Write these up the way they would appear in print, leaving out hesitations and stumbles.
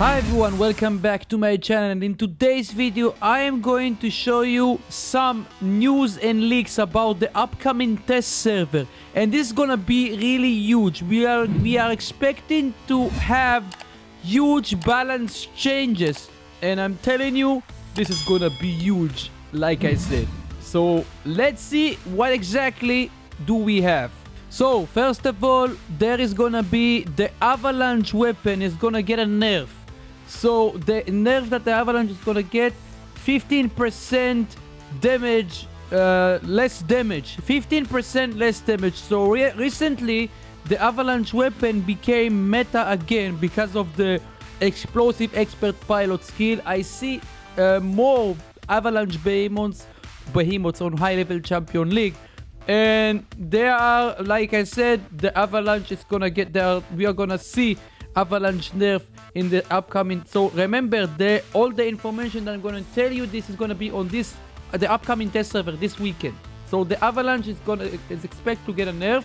Hi everyone, welcome back to my channel, and in today's video I am going to show you some news and leaks about the upcoming test server, and this is gonna be really huge. We are expecting to have huge balance changes, and I'm telling you this is gonna be huge, like I said. So let's see what exactly do we have. So first of all, there is gonna be the Avalanche weapon is gonna get a nerf. So the nerf that the Avalanche is gonna get, 15% damage, less damage, 15% less damage. So recently the Avalanche weapon became meta again because of the explosive expert pilot skill. I see more Avalanche behemoths on high level champion league, and there are, like I said, the Avalanche is gonna get there. We are gonna see Avalanche nerf in the upcoming. So remember, all the information that I'm gonna tell you, this is gonna be on this the upcoming test server this weekend. So the Avalanche is expected to get a nerf.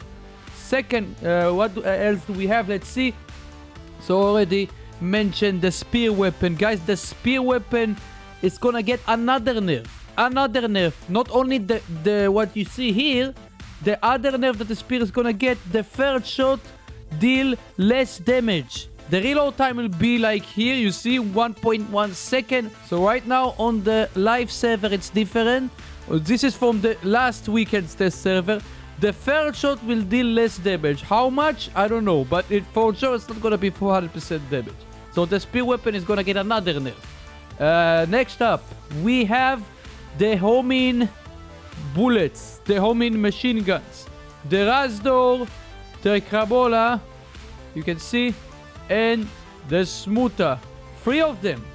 Second, what else do we have? Let's see. So already mentioned the spear weapon, guys. The spear weapon is gonna get another nerf. Not only the what you see here, the other nerf that the spear is gonna get, the third shot deal less damage. The reload time will be like here, you see, 1.1 second. So right now on the live server it's different. This is from the last weekend's test server. The third shot will deal less damage. How much? I don't know, but for sure it's not gonna be 400% damage. So the spear weapon is gonna get another nerf. Next up, we have the homing bullets, the homing machine guns, the Razdor, the Krabola, you can see, and the Smuta. 3 of them,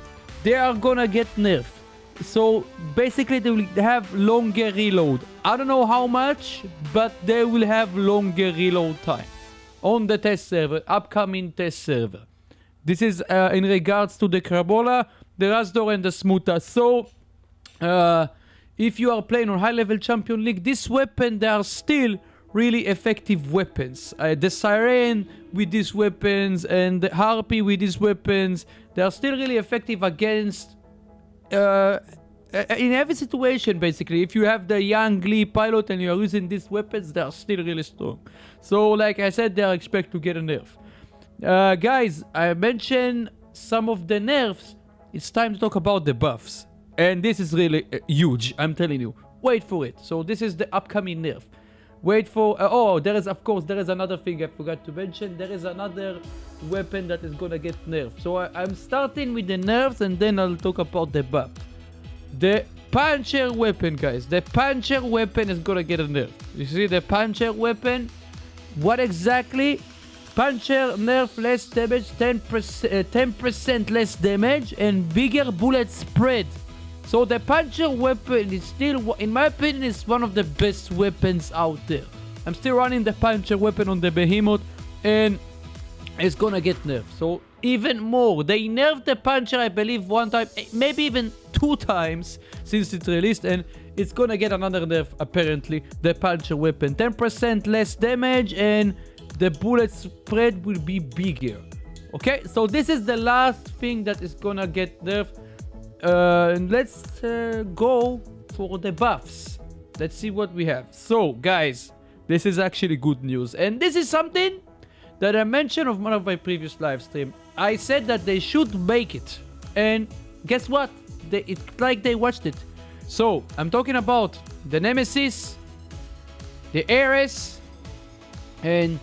they are gonna get nerfed. So basically they will have longer reload. I don't know how much, but they will have longer reload time on the test server, upcoming test server. This is in regards to the Krabola, the Razdor, and the Smuta. So if you are playing on high level champion league, this weapon, they are still really effective weapons. The Siren with these weapons and the Harpy with these weapons, they are still really effective against in every situation. Basically, if you have the young Glee pilot and you are using these weapons, they are still really strong. So like I said, they are expected to get a nerf. Guys, I mentioned some of the nerfs. It's time to talk about the buffs, and this is really huge, I'm telling you. Wait for it. So this is the upcoming nerf. Wait for there is another thing I forgot to mention. There is another weapon that is gonna get nerfed. So I'm starting with the nerfs, and then I'll talk about the buff. The puncher weapon, guys. The puncher weapon is gonna get a nerf. You see the puncher weapon? What exactly? Puncher nerf, less damage, 10% less damage, and bigger bullet spread. So the puncher weapon is still, in my opinion, is one of the best weapons out there. I'm still running the puncher weapon on the behemoth, and it's gonna get nerfed. So even more, they nerfed the puncher, I believe, 1 time, maybe even 2 times since it's released, and it's gonna get another nerf apparently. The puncher weapon, 10% less damage, and the bullet spread will be bigger. Okay, so this is the last thing that is gonna get nerfed. Let's go for the buffs. Let's see what we have. So guys, this is actually good news, and this is something that I mentioned on one of my previous live stream. I said that they should make it, and guess what? It's like they watched it. So I'm talking about the Nemesis, the Ares, and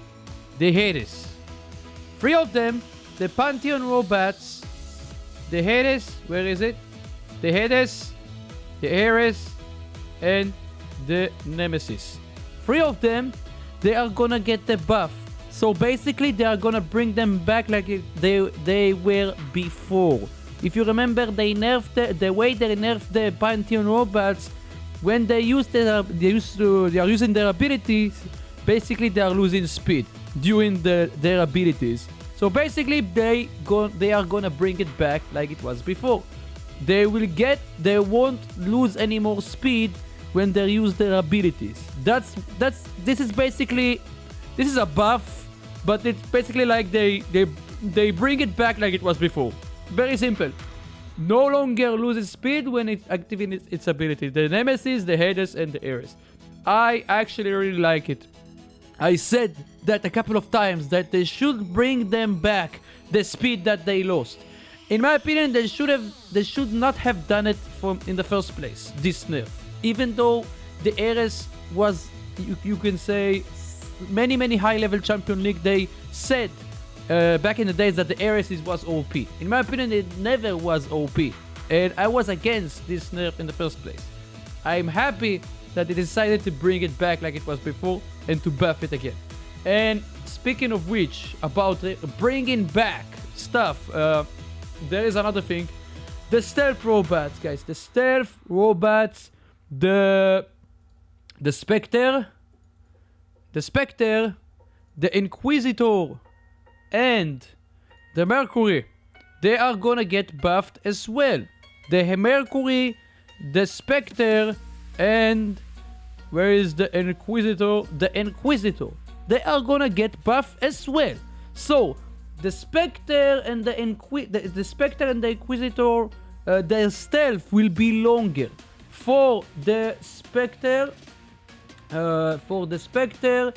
the Hades. 3 of them, the Pantheon robots, the Hades, where is it? The Hades, the Ares, and the Nemesis. 3 of them, they are gonna get the buff. So basically, they are gonna bring them back like they were before. If you remember, they nerfed the way they nerfed the Pantheon robots. When they are using their abilities. Basically, they are losing speed during their abilities. So basically, they are gonna bring it back like it was before. They won't lose any more speed when they use their abilities. This is a buff, but it's basically like they bring it back like it was before. Very simple. No longer loses speed when it's activating its ability. The Nemesis, the Hades, and the Ares. I actually really like it. I said that a couple of times that they should bring them back the speed that they lost. In my opinion, they should not have done it in the first place. This nerf, even though the Ares was, you can say, many high-level Champion League. They said back in the days that the Ares was OP. In my opinion, it never was OP, and I was against this nerf in the first place. I'm happy that they decided to bring it back like it was before and to buff it again. And speaking of which, about bringing back stuff, there is another thing. The stealth robots, guys. The stealth robots, the Spectre, the Inquisitor, and the Mercury. They are gonna get buffed as well. The Mercury, the Spectre, and where is the Inquisitor? The Inquisitor. They are gonna get buffed as well. So the Spectre and the Inquisitor, their stealth will be longer. For the Spectre, the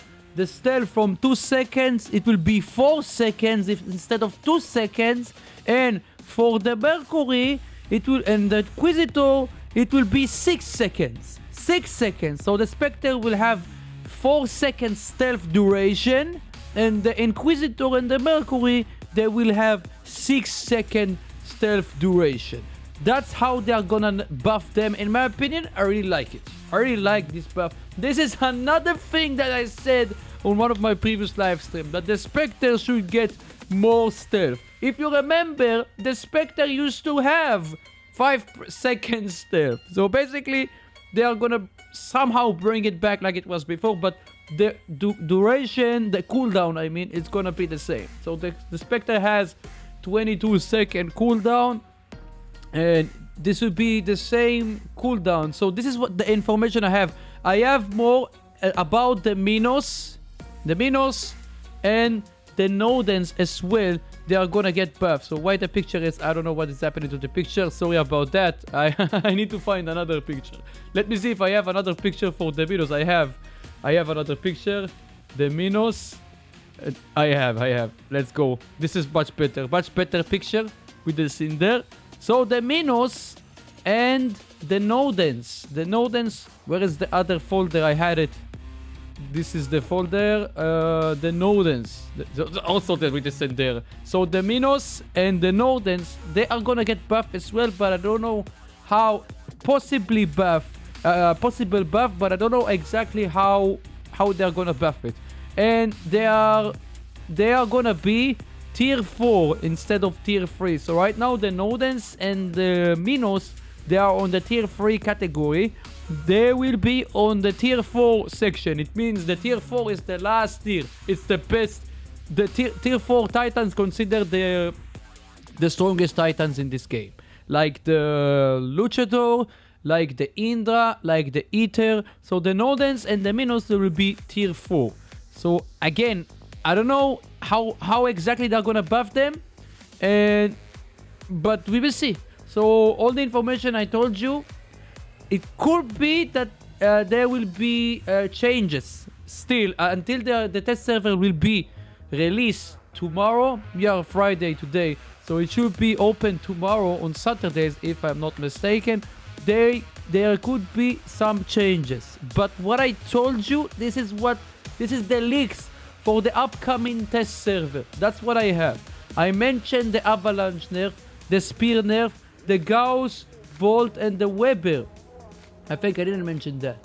stealth from 2 seconds, it will be 4 seconds instead of 2 seconds. And for the Mercury, and the Inquisitor, it will be 6 seconds. 6 seconds. So the Spectre will have 4 seconds stealth duration, and the Inquisitor and the Mercury, they will have 6 second stealth duration. That's how they are gonna buff them. In my opinion, I really like it. I really like this buff. This is another thing that I said on one of my previous live streams, that the Spectre should get more stealth. If you remember, the Spectre used to have 5 seconds stealth. So basically, they are gonna somehow bring it back like it was before, but the duration, the cooldown, I mean, it's gonna be the same. So the Spectre has 22-second cooldown, and this will be the same cooldown. So this is what the information I have. I have more about the Minos and the Nodens as well. They are gonna get buffed. So why the picture is, I don't know what is happening to the picture. Sorry about that. I need to find another picture. Let me see if I have another picture for the Minos. I have another picture. The Minos. I have. Let's go. This is much better picture with the scene there. So the Minos and the Nodens. The Nodens, where is the other folder? I had it. This is the folder. The Nodens. Also there with the scene there. So the Minos and the Nodens, they are gonna get buffed as well, but I don't know how. Possible buff, but I don't know exactly how they're gonna buff it. And they are gonna be tier 4 instead of tier 3. So right now the Nodens and the Minos, they are on the tier 3 category. They will be on the tier 4 section. It means the tier 4 is the last tier. It's the best. The tier 4 titans considered the strongest titans in this game. Like the Luchador, like the Indra, like the Ether. So the Nodens and the Minos, they will be tier 4. So again, I don't know how exactly they're gonna buff them, but we will see. So all the information I told you, it could be that there will be changes still until the test server will be released tomorrow. We are Friday today, so it should be open tomorrow on Saturdays, if I'm not mistaken. There could be some changes, but what I told you, this is the leaks for the upcoming test server. That's what I have. I mentioned the Avalanche nerf, the Spear nerf, the Gauss Volt and the Weber. I think I didn't mention that.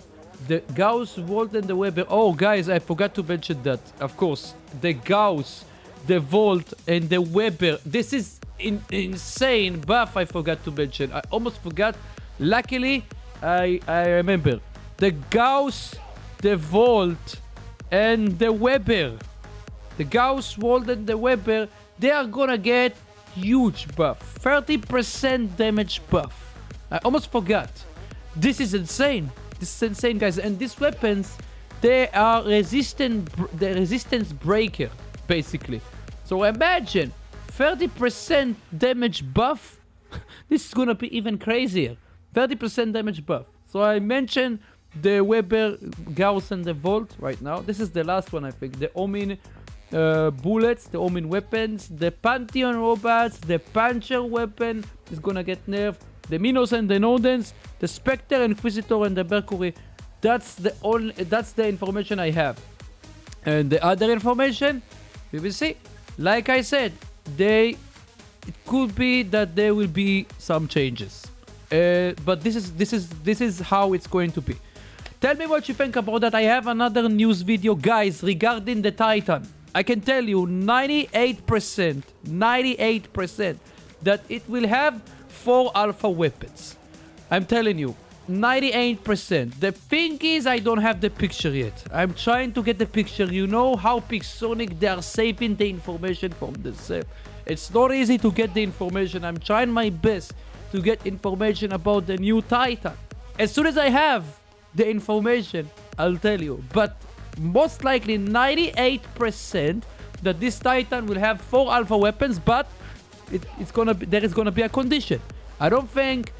The Gauss Volt and the Weber. Oh guys, I forgot to mention that. Of course, the Gauss, the Volt and the Weber. This is insane buff. I forgot to mention. I almost forgot. Luckily, I remember. The Gauss, the Volt and the Weber. The Gauss Volt and the Weber, they are gonna get huge buff. 30% damage buff. I almost forgot. This is insane. This is insane, guys. And these weapons, they are resistance breaker, basically. So imagine 30% damage buff. This is gonna be even crazier. 30% damage buff. So I mentioned the Weber, Gauss, and the Volt right now. This is the last one, I think. The Omin bullets, the Omin weapons, the Pantheon robots, the Puncher weapon is gonna get nerfed. The Minos and the Nodens, the Spectre Inquisitor and the Mercury. That's the information I have. And the other information, we will see. Like I said, it could be that there will be some changes. But this is how it's going to be. Tell me what you think about that. I have another news video, guys, regarding the Titan. I can tell you 98% that it will have 4 alpha weapons. I'm telling you, 98%. The thing is, I don't have the picture yet. I'm trying to get the picture. You know how Pixonic, they are saving the information from themselves. It's not easy to get the information. I'm trying my best to get information about the new Titan. As soon as I have the information, I'll tell you. But most likely 98% that this Titan will have 4 alpha weapons, but there is gonna be a condition. I don't think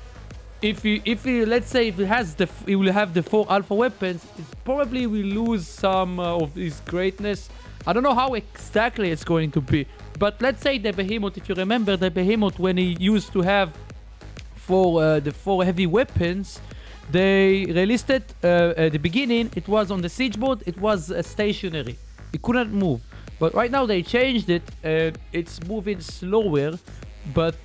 let's say if it will have the 4 alpha weapons, it probably will lose some of its greatness. I don't know how exactly it's going to be, but let's say the Behemoth, if you remember the Behemoth, when he used to have the 4 heavy weapons, they released it at the beginning. It was on the siege mode. It was stationary. It couldn't move. But right now they changed it and it's moving slower. But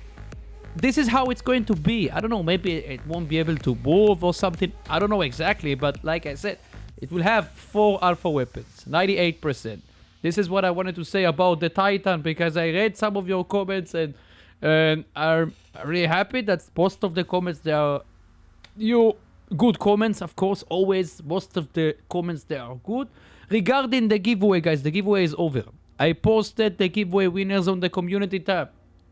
this is how it's going to be. I don't know, maybe it won't be able to move or something. I don't know exactly, but like I said, it will have 4 alpha weapons, 98%. This is what I wanted to say about the Titan, because I read some of your comments and I'm really happy that most of the comments, they are good comments, of course. Always, most of the comments, they are good. Regarding the giveaway, guys, the giveaway is over. I posted the giveaway winners on the community tab.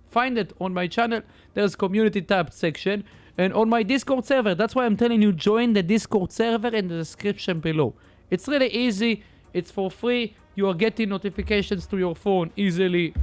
Find it on my channel. There's community tab section. And on my Discord server. That's why I'm telling you, join the Discord server in the description below. It's really easy. It's for free. You are getting notifications to your phone easily.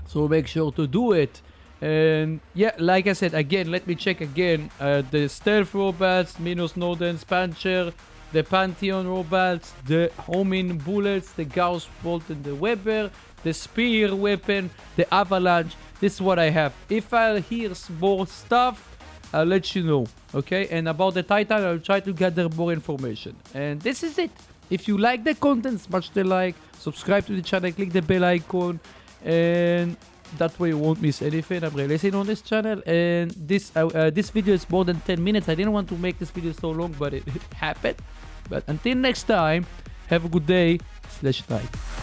So make sure to do it. And yeah, like I said, again, let me check again. The Stealth robots, Minos, Nodens, Puncher, the Pantheon robots, the Omin bullets, the Gauss Volt and the Weber, the Spear weapon, the Avalanche. This is what I have. If I hear more stuff, I'll let you know. Okay? And about the Titan, I'll try to gather more information. And this is it. If you like the content, smash the like, subscribe to the channel, click the bell icon, and that way you won't miss anything I'm releasing on this channel. And this video is more than 10 minutes. I didn't want to make this video so long, but it happened. But until next time, have a good day / night.